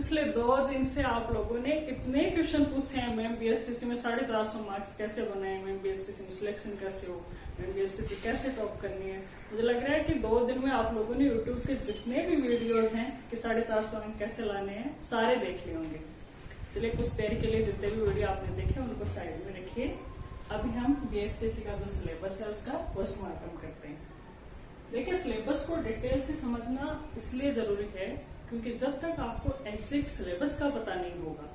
पिछले 2 दिन से आप लोगों ने इतने क्वेश्चन पूछे हैं मैम बीएसटीसी में 450 मार्क्स कैसे बनाए, मैम बीएसटीसी में सिलेक्शन कैसे हो, मैम बीएसटीसी कैसे टॉप करनी है। मुझे लग रहा है कि 2 दिन में आप लोगों ने यूट्यूब के जितने भी वीडियोस हैं कि 450 अंक कैसे लाने हैं सारे देख लिए होंगे। चलिए कुछ देर के लिए जितने भी वीडियो आपने देखे उनको साइड में रखिए। अभी हम बीएसटीसी का जो सिलेबस है उसका पोस्टमार्टम करते हैं। देखिए सिलेबस को डिटेल से समझना इसलिए जरूरी है क्योंकि जब तक आपको एग्जैक्ट सिलेबस का पता नहीं होगा,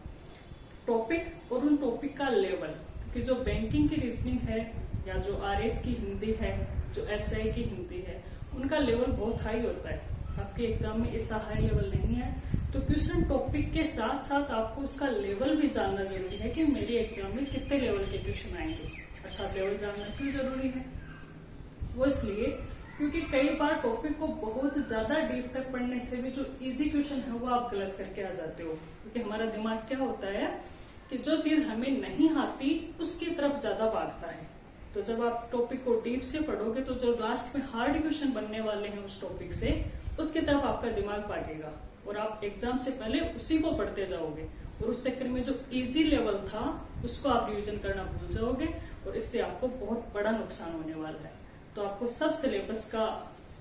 टॉपिक और उन टॉपिक का लेवल, क्योंकि जो बैंकिंग की रीजनिंग है या जो आरएस की हिंदी है, जो एसआई की हिंदी है, उनका लेवल बहुत हाई होता है। आपके एग्जाम में इतना हाई लेवल नहीं है, तो क्वेश्चन टॉपिक के साथ साथ आपको उसका लेवल भी जानना जरूरी है कि मेरे एग्जाम में कितने लेवल के क्वेश्चन आएंगे। अच्छा, लेवल जानना क्यों जरूरी है? वो इसलिए क्योंकि कई बार टॉपिक को बहुत ज्यादा डीप तक पढ़ने से भी जो इजी क्वेश्चन है वो आप गलत करके आ जाते हो। क्योंकि हमारा दिमाग क्या होता है कि जो चीज हमें नहीं आती उसकी तरफ ज्यादा भागता है। तो जब आप टॉपिक को डीप से पढ़ोगे तो जो लास्ट में हार्ड क्वेश्चन बनने वाले हैं उस टॉपिक से, उसकी तरफ आपका दिमाग भागेगा और आप एग्जाम से पहले उसी को पढ़ते जाओगे और उस चक्कर में जो इजी लेवल था उसको आप रिविजन करना भूल जाओगे और इससे आपको बहुत बड़ा नुकसान होने वाला है। तो आपको सब सिलेबस का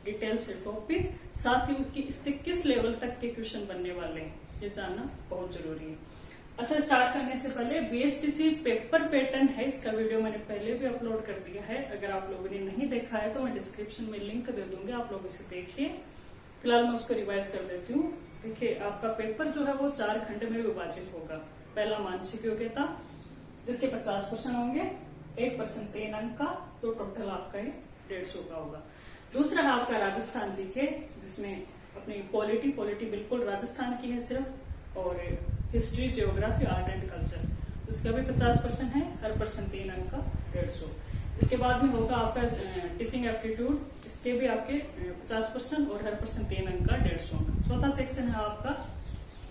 डिटेल से टॉपिक, साथ ही उनकी इससे किस लेवल तक के क्वेश्चन बनने वाले हैं, ये जानना बहुत जरूरी है। अच्छा, स्टार्ट करने से पहले बीएसटीसी पेपर पैटर्न है, इसका वीडियो मैंने पहले भी अपलोड कर दिया है। अगर आप लोगों ने नहीं देखा है तो मैं डिस्क्रिप्शन में लिंक दे दूंगी, आप लोग इसे देखिए। फिलहाल मैं उसको रिवाइज कर देती हूँ। देखिए, आपका पेपर जो है वो 4 खंड में विभाजित होगा। पहला मानसिक योग्यता जिसके 50% होंगे, 1% 3 अंक का, तो टोटल आपका 150 का होगा। दूसरा है आपका राजस्थान जीके, जिसमें अपनी पॉलिटी बिल्कुल राजस्थान की है सिर्फ, और history, geography, art and culture, उसका भी 50% है, हर पर्सन 3 अंक का 150। इसके बाद में होगा आपका टीचिंग एप्टीट्यूड, इसके भी आपके 50% और हर पर्सन 3 अंक का 150। चौथा सेक्शन है आपका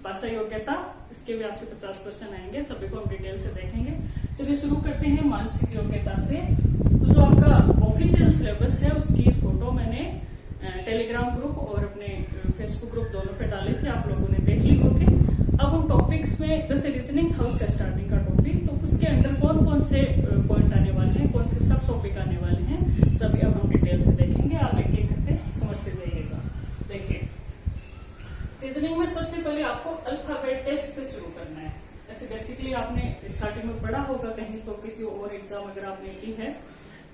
भाषा योग्यता, इसके भी आपके 50% आएंगे। सभी को हम डिटेल से देखेंगे। चलिए शुरू करते हैं मानसिक योग्यता से। तो जो आपका ऑफिशियल सिलेबस है उसकी फोटो मैंने टेलीग्राम ग्रुप और अपने फेसबुक ग्रुप दोनों पे डाले थे, आप लोगों ने देख ली होगी। अब हम टॉपिक्स में, जैसे रीजनिंग था उसका स्टार्टिंग का टॉपिक, तो उसके अंदर कौन कौन से पॉइंट आने वाले हैं, कौन से सब टॉपिक आने वाले हैं, सभी अब हम डिटेल से देखेंगे। आप एक एक करके समझते जाइएगा। देखिए, रीजनिंग में सबसे पहले आपको अल्फाबेट टेस्ट से शुरू करना है। ऐसे बेसिकली आपने स्टार्टिंग में पढ़ा होगा कहीं, तो किसी और एग्जाम अगर आपने की है,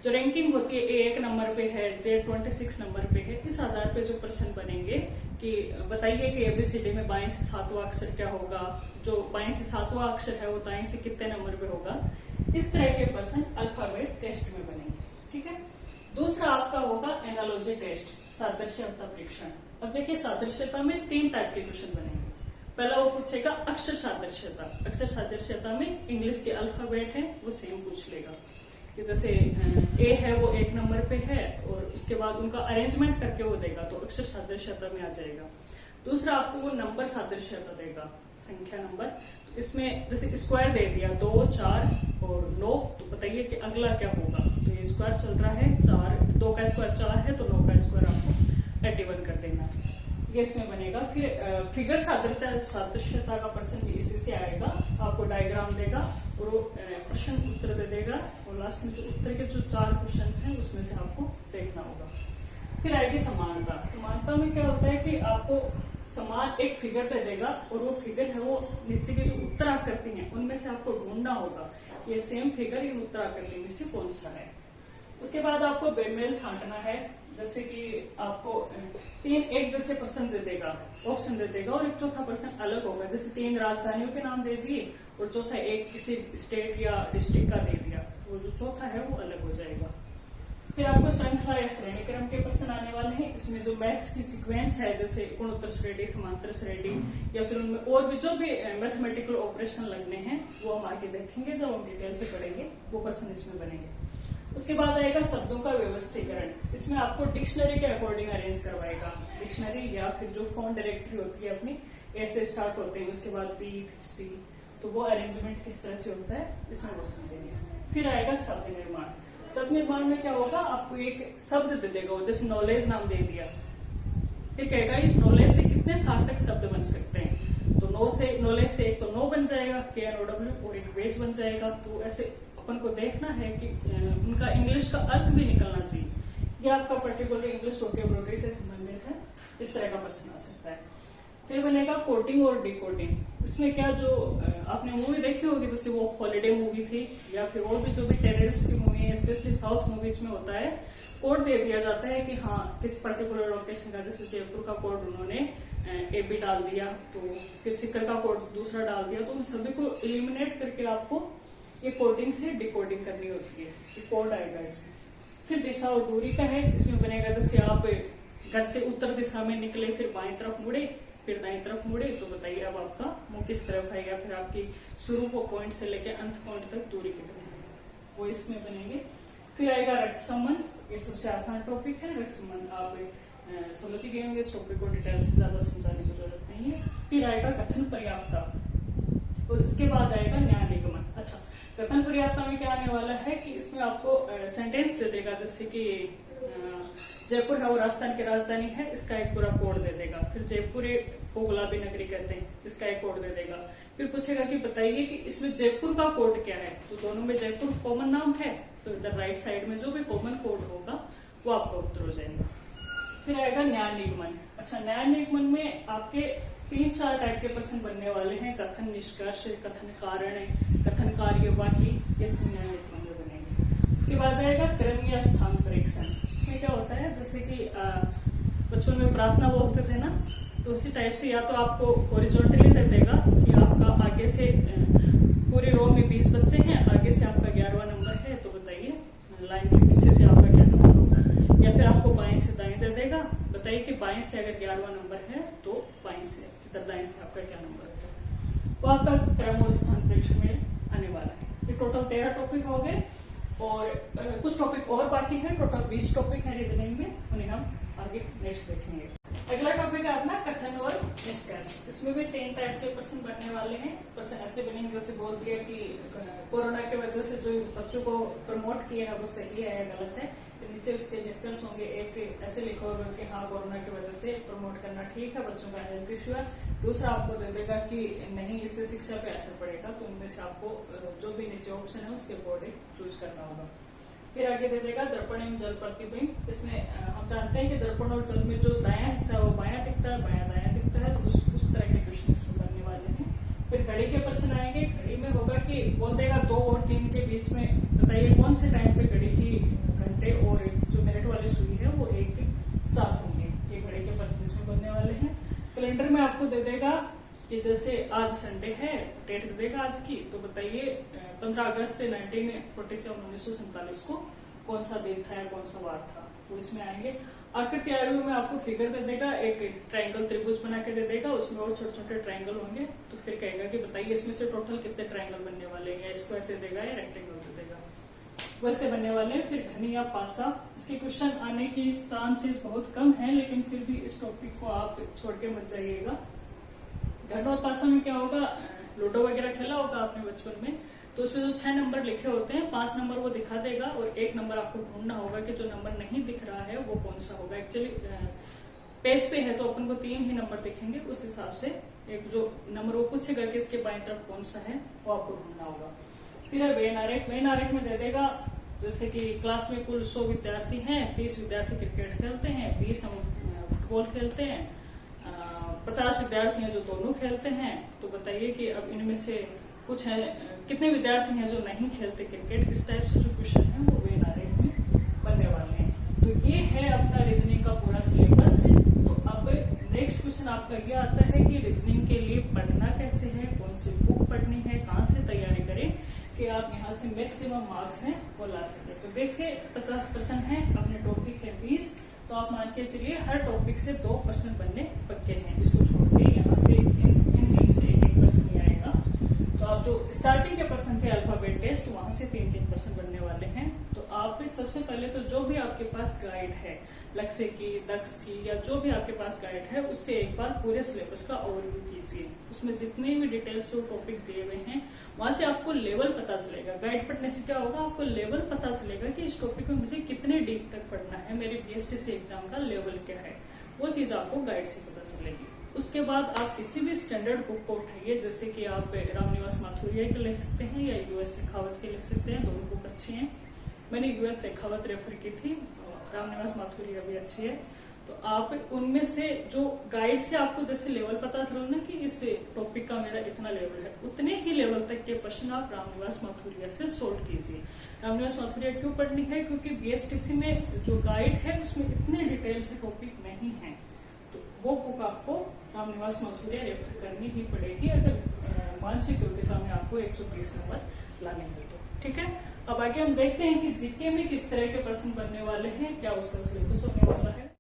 जो रैंकिंग होती है ए 1 नंबर पे है, जे 26 नंबर पे है, इस आधार पे जो प्रश्न बनेंगे कि बताइए कि एबीसीडी में बाएं से 7वां अक्षर क्या होगा, जो बाएं से 7वां अक्षर है वो दाएं से कितने नंबर पे होगा, इस तरह के प्रश्न अल्फाबेट टेस्ट में बनेंगे। ठीक है। दूसरा आपका होगा एनालॉजी टेस्ट, सादृश्यता परीक्षण। अब देखिए, सादृश्यता में 3 टाइप के क्वेश्चन बनेंगे। पहला वो पूछेगा अक्षर सादृश्यता। अक्षर सादृश्यता में इंग्लिश के अल्फाबेट है वो सेम पूछ लेगा कि जैसे ए है वो 1 नंबर पे है और उसके बाद उनका अरेंजमेंट करके वो देगा, तो अक्षर सादृश्यता में आ जाएगा। दूसरा आपको वो नंबर सादृश्यता देगा, संख्या नंबर। इसमें जैसे स्क्वायर दे दिया 2, 4 और 9, तो बताइए कि अगला क्या होगा। तो ये स्क्वायर चल रहा है, 2 का स्क्वायर 4 है, तो 9 का स्क्वायर आपको 81 कर देना, ये इसमें बनेगा। फिर फिगर सादृश्यता का प्रश्न भी इसी से आएगा। आपको डायग्राम देगा और वो प्रश्न उत्तर दे देगा और लास्ट में जो उत्तर के जो 4 क्वेश्चन हैं उसमें से आपको देखना होगा। फिर आएगी समानता। समानता में क्या होता है कि आपको समान एक फिगर दे देगा और वो फिगर है वो नीचे के जो उत्तर आकृति हैं उनमें से आपको ढूंढना होगा ये सेम फिगर इन उत्तर आकृति में से कौन सा है। उसके बाद आपको बेमेल छांटना है, जैसे कि आपको 3 एक जैसे प्रश्न दे देगा, ऑप्शन दे देगा और एक चौथा प्रश्न अलग होगा। जैसे 3 राजधानियों के नाम दे दिए और चौथा एक किसी स्टेट या डिस्ट्रिक्ट का दे दिया, वो जो चौथा है वो अलग हो जाएगा। फिर आपको श्रृंखला या श्रेणी क्रम के प्रश्न आने वाले हैं। इसमें जो मैथ्स की सीक्वेंस है, जैसे गुणोत्तर श्रेणी, समांतर श्रेणी, या फिर उनमें और भी जो भी मैथमेटिकल ऑपरेशन लगने हैं वो हम आगे देखेंगे जब हम डिटेल से पढ़ेंगे, वो प्रश्न इसमें बनेंगे। उसके बाद आएगा शब्दों का व्यवस्थीकरण। इसमें आपको डिक्शनरी के अकॉर्डिंग अरेंज करवाएगा। डिक्शनरी या फिर जो फोन डायरेक्टरी होती है अपनी, ऐसे स्टार्ट होते हैं, उसके बाद बी, सी, तो वो अरेंजमेंट किस तरह से होता है इसमें वो समझेंगे। फिर आएगा शब्द निर्माण। शब्द निर्माण में क्या होगा, आपको एक शब्द दे देगा, जैसे नॉलेज नाम दे दिया, ये कहेगा इस नॉलेज से कितने सार्थक शब्द बन सकते हैं, तो 9 से से नॉलेज से एक तो नो बन जाएगा KNOW और एक वेज बन जाएगा। तो ऐसे अपन को देखना है कि उनका इंग्लिश का अर्थ भी निकलना चाहिए। ये आपका पर्टिकुलर इंग्लिश वोकैबुलरी से संबंधित है, इस तरह का प्रश्न आ सकता है। फिर बनेगा कोडिंग और डिकोडिंग। इसमें क्या जो आपने मूवी देखी होगी, जैसे वो हॉलीडे मूवी थी या फिर और भी जो भी टेररिस्ट की मूवी है, स्पेशली साउथ मूवीज में होता है, कोड दे दिया जाता है कि हाँ किस पर्टिकुलर लोकेशन का, जैसे जयपुर का कोड उन्होंने AB डाल दिया, तो फिर सीकर का कोड दूसरा डाल दिया, तो उन सभी को एलिमिनेट करके आपको ये कोडिंग से डिकोडिंग करनी होती है। ये कोड आएगा इसमें। फिर दिशा और दूरी का है, इसमें बनेगा जैसे आप घर से उत्तर दिशा में निकले, फिर बाएं तरफ मुड़े, फिर दाएं तरफ मुड़े, तो बताइए अब आपका मुंह किस तरफ है, या फिर आपकी शुरू को पॉइंट से लेकर अंत पॉइंट तक दूरी कितनी है, वो इसमें बनेंगे। फिर आएगा रक्त संबंध, ये सबसे आसान टॉपिक है। रक्त संबंध आप समझ ही गए होंगे, इस टॉपिक को डिटेल से ज्यादा समझाने की जरूरत नहीं है। फिर आएगा कथन पर्याप्तता और इसके बाद आएगा न्याय निगमन। अच्छा, कथन पर्याप्तता में क्या आने वाला है कि इसमें आपको सेंटेंस दे देगा, जैसे कि जयपुर है वो राजस्थान की राजधानी है, इसका एक पूरा कोड दे देगा। फिर जयपुर को गुलाबी नगरी कहते हैं, इसका एक कोड दे देगा। फिर पूछेगा कि बताइए कि इसमें जयपुर का कोड क्या है, तो दोनों में जयपुर कॉमन नाम है, तो इधर राइट साइड में जो भी कॉमन कोड होगा वो आपका उत्तर हो जाएगा। फिर आएगा न्याय निगमन। अच्छा, न्याय निगमन में आपके 3-4 टाइप के प्रश्न बनने वाले हैं। कथन निष्कर्ष, कथन कारण, कथन कार्यवाही, ये सब न्याय निगमन में बनेंगे। उसके बाद आएगा क्रम या स्थान परीक्षण। इसमें क्या होता है, जैसे कि बचपन में प्रार्थना बोलते थे ना, तो उसी टाइप से या तो आपको हॉरिजॉन्टली दे देगा कि आपका आगे से पूरे रो में 20 बच्चे हैं, आगे से आपका 11वां नंबर है, तो बताइए लाइन के पीछे से आपका क्या नंबर होगा। या फिर आपको बाएं से दाएं दे देगा, बताइए कि बाएं से अगर 11वां नंबर है तो बाएं से इधर दाएं से आपका क्या नंबर है। वो आपका क्रम और स्थान परीक्षण में आने वाला है। ये टोटल 13 टॉपिक हो गए और कुछ टॉपिक और बाकी है। टोटल 20 टॉपिक है रीजनिंग में, उन्हें हम आगे नेक्स्ट देखेंगे। अगला टॉपिक है अपना कथन और निष्कर्ष। इसमें भी 3 टाइप के प्रश्न बनने वाले हैं। प्रश्न ऐसे बनेंगे जैसे बोल दिया कि कोरोना की वजह से जो बच्चों को प्रमोट किया है वो सही है या गलत है, तो नीचे उसके निष्कर्ष होंगे। एक ऐसे लिखा होगा कि हाँ कोरोना की वजह से प्रमोट करना ठीक है, बच्चों का हेल्थ इश्यू है। दूसरा आपको दे देगा कि नहीं, इससे शिक्षा पे असर पड़ेगा, तो उनमें से आपको जो भी नीचे ऑप्शन है उसके अकॉर्डिंग चूज करना होगा। फिर आगे दे देगा दर्पण एवं जल प्रतिबिंब। इसमें हम जानते हैं कि दर्पण और जल में जो दायां हिस्सा है वो बायां दिखता है, बायां दायां दिखता है, तो उस तरह के क्वेश्चन इसमें बनने वाले हैं। फिर घड़ी के प्रश्न आएंगे। घड़ी में होगा कि बोल देगा 2 और 3 के बीच में बताइए कौन से टाइम पे घड़ी की घंटे और जो मिनट वाली सुई है वो एक साथ होंगे। ये घड़ी के प्रश्न इसमें बनने वाले हैं। कैलेंडर में आपको दे देगा कि जैसे आज संडे है, डेट दे देगा आज की, तो बताइए 15 अगस्त 1947 को कौन सा दिन था या कौन सा वार था, वो इसमें आएंगे। आकृति आयोग में आपको फिगर दे देगा, एक ट्रायंगल त्रिभुज बना के दे देगा, उसमें और छोटे छोटे ट्रायंगल होंगे, तो फिर कहेगा कि बताइए इसमें से टोटल कितने ट्रायंगल बनने वाले हैं, या स्क्वायर दे देगा या रेक्टेंगल दे देगा, वैसे बनने वाले हैं। फिर घनी या पासा, इसके क्वेश्चन आने की चांसेस बहुत कम है, लेकिन फिर भी इस टॉपिक को आप छोड़ के मत जाइएगा। घन और पासा में क्या होगा, लूडो वगैरह खेला होगा आपने बचपन में, तो उसमें जो 6 नंबर लिखे होते हैं, 5 नंबर वो दिखा देगा और 1 नंबर आपको ढूंढना होगा कि जो नंबर नहीं दिख रहा है वो कौन सा होगा। एक्चुअली पेज पे है तो अपन को 3 ही नंबर दिखेंगे, उस हिसाब से एक जो नंबर वो पूछेगा कि इसके बाएं तरफ कौन सा है वो आपको ढूंढना होगा। फिर है वेन आरेख। वेन आरेख में दे देगा जैसे कि क्लास में कुल 100 विद्यार्थी हैं, 30 विद्यार्थी क्रिकेट खेलते हैं, 20 हम फुटबॉल खेलते हैं, 50 विद्यार्थी हैं जो दोनों खेलते हैं, तो बताइए कि अब इनमें से कुछ है कितने विद्यार्थी हैं जो नहीं खेलते क्रिकेट। इस टाइप से जो क्वेश्चन है वो वेन आरेख में बनने वाले हैं। तो ये है अपना रीजनिंग का पूरा सिलेबस। तो अब नेक्स्ट क्वेश्चन आपका ये आता है कि रीजनिंग के लिए पढ़ना कैसे है, कौन सी बुक पढ़नी है, कहाँ से तैयारी करें कि आप यहाँ से मैक्सिमम मार्क्स हैं वो ला सके। तो देखिए 50% है, अपने टॉपिक है 20, तो आप मान के चलिए हर टॉपिक से 2% बनने पक्के हैं। इसको छोड़ के यहाँ से इन से 1% ही आएगा। तो आप जो स्टार्टिंग के पर्सन थे अल्फाबेट टेस्ट, वहां से 3% बनने वाले हैं। तो आप सबसे पहले तो जो भी आपके पास गाइड है, लक्ष्य की, दक्ष की, या जो भी आपके पास गाइड है, उससे एक बार पूरे सिलेबस का ओवरव्यू कीजिए। उसमें जितने भी डिटेल्स से टॉपिक दिए हुए हैं वहां से आपको लेवल पता चलेगा। गाइड पढ़ने से क्या होगा, आपको लेवल पता चलेगा कि इस टॉपिक में मुझे कितने डीप तक पढ़ना है, मेरे BSTC एग्जाम का लेवल क्या है, वो चीज आपको गाइड से पता चलेगी। उसके बाद आप किसी भी स्टैंडर्ड बुक को उठाइए, जैसे कि आप रामनिवास माथुरिया के ले सकते हैं या यूएस शेखावत के ले सकते हैं, दोनों बुक अच्छी हैं। मैंने यूएस शेखावत रेफर की थी, रामनिवास माथुरिया भी अच्छी है। तो आप उनमें से जो गाइड से आपको जैसे लेवल पता चला ना कि इस टॉपिक का मेरा इतना लेवल है, उतने ही लेवल तक के क्वेश्चन आप रामनिवास माथुरिया से सोल्व कीजिए। रामनिवास माथुरिया क्यों पढ़नी है? क्योंकि बीएसटीसी में जो गाइड है उसमें इतने डिटेल से टॉपिक नहीं है, तो वो बुक आपको रामनिवास माथुरिया रेफर करनी ही पड़ेगी अगर मानसिक योग्यता में आपको 130 नंबर लाने हैं तो। ठीक है, अब आगे हम देखते हैं कि जीके में किस तरह के प्रश्न बनने वाले हैं, क्या उसका सिलेबस होने वाला है।